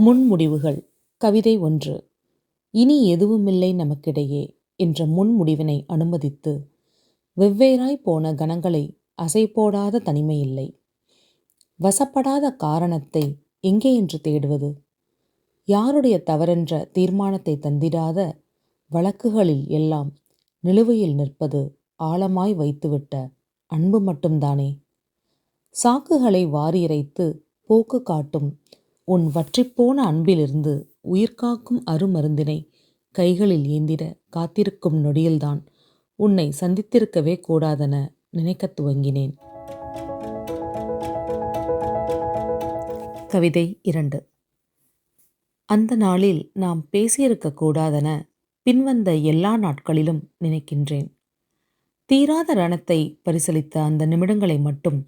முன்முடிவுகள். கவிதை 1. இனி எதுவுமில்லை நமக்கிடையே என்ற முன்முடிவினை அனுமதித்து வெவ்வேறாய் போன கணங்களை அசைபோடாத தனிமையில்லை. வசப்படாத காரணத்தை எங்கே என்று தேடுவது? யாருடைய தவறென்ற தீர்மானத்தை தந்திடாத வழக்குகளில் எல்லாம் நிலுவையில் நிற்பது ஆழமாய் வைத்துவிட்ட அன்பு மட்டும்தானே. சாக்குகளை வாரியிறைத்து போக்கு காட்டும் உன் வற்றிப்போன அன்பிலிருந்து உயிர்காக்கும் அருமருந்தினை கைகளில் ஏந்திட காத்திருக்கும் நொடியில்தான் உன்னை சந்தித்திருக்கவே கூடாதென நினைக்கத் துவங்கினேன். கவிதை 2. அந்த நாளில் நாம் பேசியிருக்க கூடாதென பின்வந்த எல்லா நாட்களிலும் நினைக்கின்றேன். தீராத ரணத்தை பரிசளித்த அந்த நிமிடங்களை மட்டும்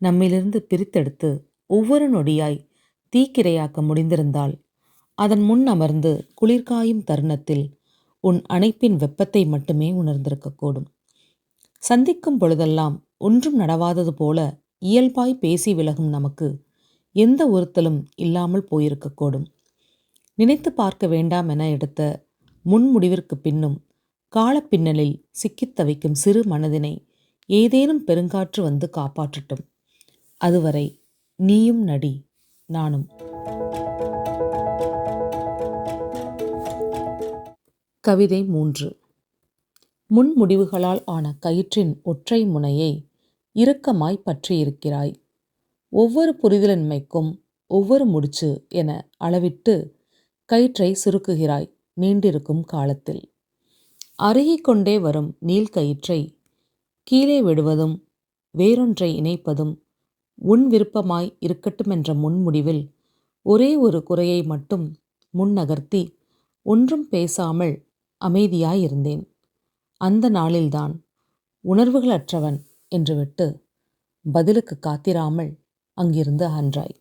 நம்மிலிருந்து பிரித்தெடுத்து ஒவ்வொரு நொடியாய் தீக்கிரையாக்க முடிந்திருந்தால் அதன் முன் அமர்ந்து குளிர்காயும் தருணத்தில் உன் அணைப்பின் வெப்பத்தை மட்டுமே உணர்ந்திருக்கக்கூடும். சந்திக்கும் பொழுதெல்லாம் ஒன்றும் நடவாதது போல இயல்பாய் பேசி விலகும் நமக்கு எந்த உறுத்தலும் இல்லாமல் போயிருக்கக்கூடும். நினைத்து பார்க்க வேண்டாம் என எடுத்த முன்முடிவிற்கு பின்னும் காலப்பின்னலில் சிக்கித் தவிக்கும் சிறு மனதினை ஏதேனும் பெருங்காற்று வந்து காப்பாற்றட்டும். அதுவரை நீயும் நடி, நானும். கவிதை 3. முன்முடிவுகளால் ஆன கயிற்றின் ஒற்றை முனையை இறுக்கமாய் பற்றியிருக்கிறாய். ஒவ்வொரு புரிதலின்மைக்கும் ஒவ்வொரு முடிச்சு என அளவிட்டு கயிற்றை சுருக்குகிறாய் நீண்டிருக்கும் காலத்தில். அருகிக்கொண்டே வரும் நீள்கயிற்றை கீழே விடுவதும் வேறொன்றை இணைப்பதும் உன் விருப்பமாய் இருக்கட்டுமென்ற முன்முடிவில் ஒரே ஒரு குறையை மட்டும் முன்னகர்த்தி ஒன்றும் பேசாமல் அமைதியாயிருந்தேன். அந்த நாளில்தான் உணர்வுகளற்றவன் என்று விட்டு பதிலுக்கு காத்திராமல் அங்கிருந்து அகன்றாய்.